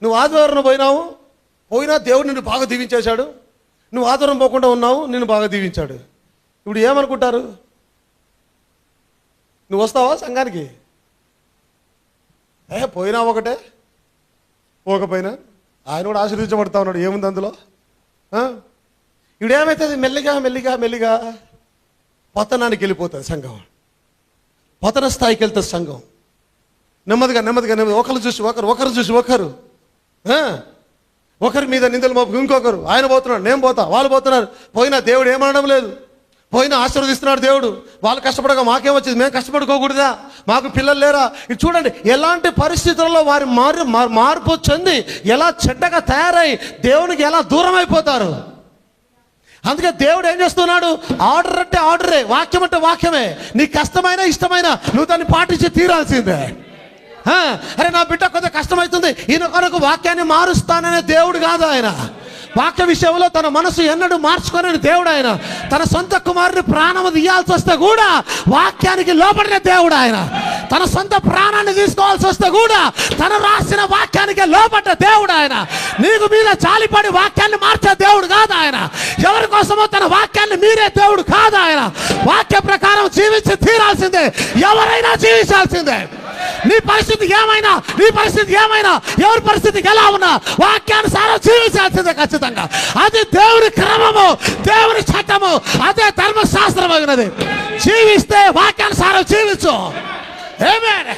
నువ్వు ఆదివారం పోయినా దేవుడు నిన్ను బాగా దీవించేశాడు. నువ్వు ఆదివారం పోకుండా ఉన్నావు, నిన్ను బాగా దీవించాడు. ఇప్పుడు ఏమనుకుంటారు? నువ్వు వస్తావా సంఘానికి? పోయినా ఒకటే, పోకపోయినా ఆయన కూడా ఆశీర్వదించబడతా ఉన్నాడు. ఏముంది అందులో? ఇప్పుడు ఏమవుతుంది? మెల్లిగా మెల్లిగా మెల్లిగా పతనానికి వెళ్ళిపోతుంది సంఘం. పతన స్థాయికి వెళ్తుంది సంఘం. నెమ్మదిగా నెమ్మదిగా నెమ్మది ఒకరు చూసి ఒకరు చూసి ఒకరి మీద నిందలు మోపు ఇంకొకరు. ఆయన పోతున్నాడు, నేను పోతా, వాళ్ళు పోతున్నారు. పోయినా దేవుడు ఏమనడం లేదు, పోయినా ఆశీర్వదిస్తున్నాడు దేవుడు. వాళ్ళు కష్టపడగా మాకేమొచ్చింది? మేము కష్టపడుకోకూడదా? మాకు పిల్లలు లేరా? ఇది చూడండి, ఎలాంటి పరిస్థితుల్లో వారి మార్పు చెంది ఎలా చెడ్డగా తయారై దేవునికి ఎలా దూరం అయిపోతారు. అందుకే దేవుడు ఏం చేస్తున్నాడు? ఆర్డర్ అంటే ఆర్డరే, వాక్యం అంటే వాక్యమే. నీకు కష్టమైన ఇష్టమైన నువ్వు దాన్ని పాటించి తీరాల్సిందే. అరే నా బిడ్డ కొంచెం కష్టమవుతుంది, ఈయన కొరకు వాక్యాన్ని మారుస్తాననే దేవుడు కాదు ఆయన. వాక్య విషయంలో తన మనసు ఎన్నడూ మార్చుకోనని దేవుడు ఆయన. తన సొంత కుమారుని ప్రాణము తీయాల్సి వస్తే కూడా వాక్యానికి లోపడిన దేవుడు ఆయన. తన సొంత ప్రాణాన్ని తీసుకోవాల్సి వస్తే కూడా తను రాసిన వాక్యానికి లోపడ్డ దేవుడు ఆయన. నీకు మీద చాలిపడి వాక్యాన్ని మార్చే దేవుడు కాదు ఆయన. ఎవరి కోసమో తన వాక్యాన్ని మీరే దేవుడు కాదు ఆయన. వాక్య ప్రకారం జీవించి తీరాల్సిందే, ఎవరైనా జీవించాల్సిందే. నీ పరిస్థితి ఏమైనా ఎవరి పరిస్థితికి ఎలా ఉన్నా వాక్యానుసారం జీవించాల్సిందే ఖచ్చితంగా. అది దేవుని క్రమము, దేవుని చట్టము, అదే ధర్మశాస్త్రం అయినది. జీవిస్తే వాక్యానుసారం జీవించు. ఆమేన్.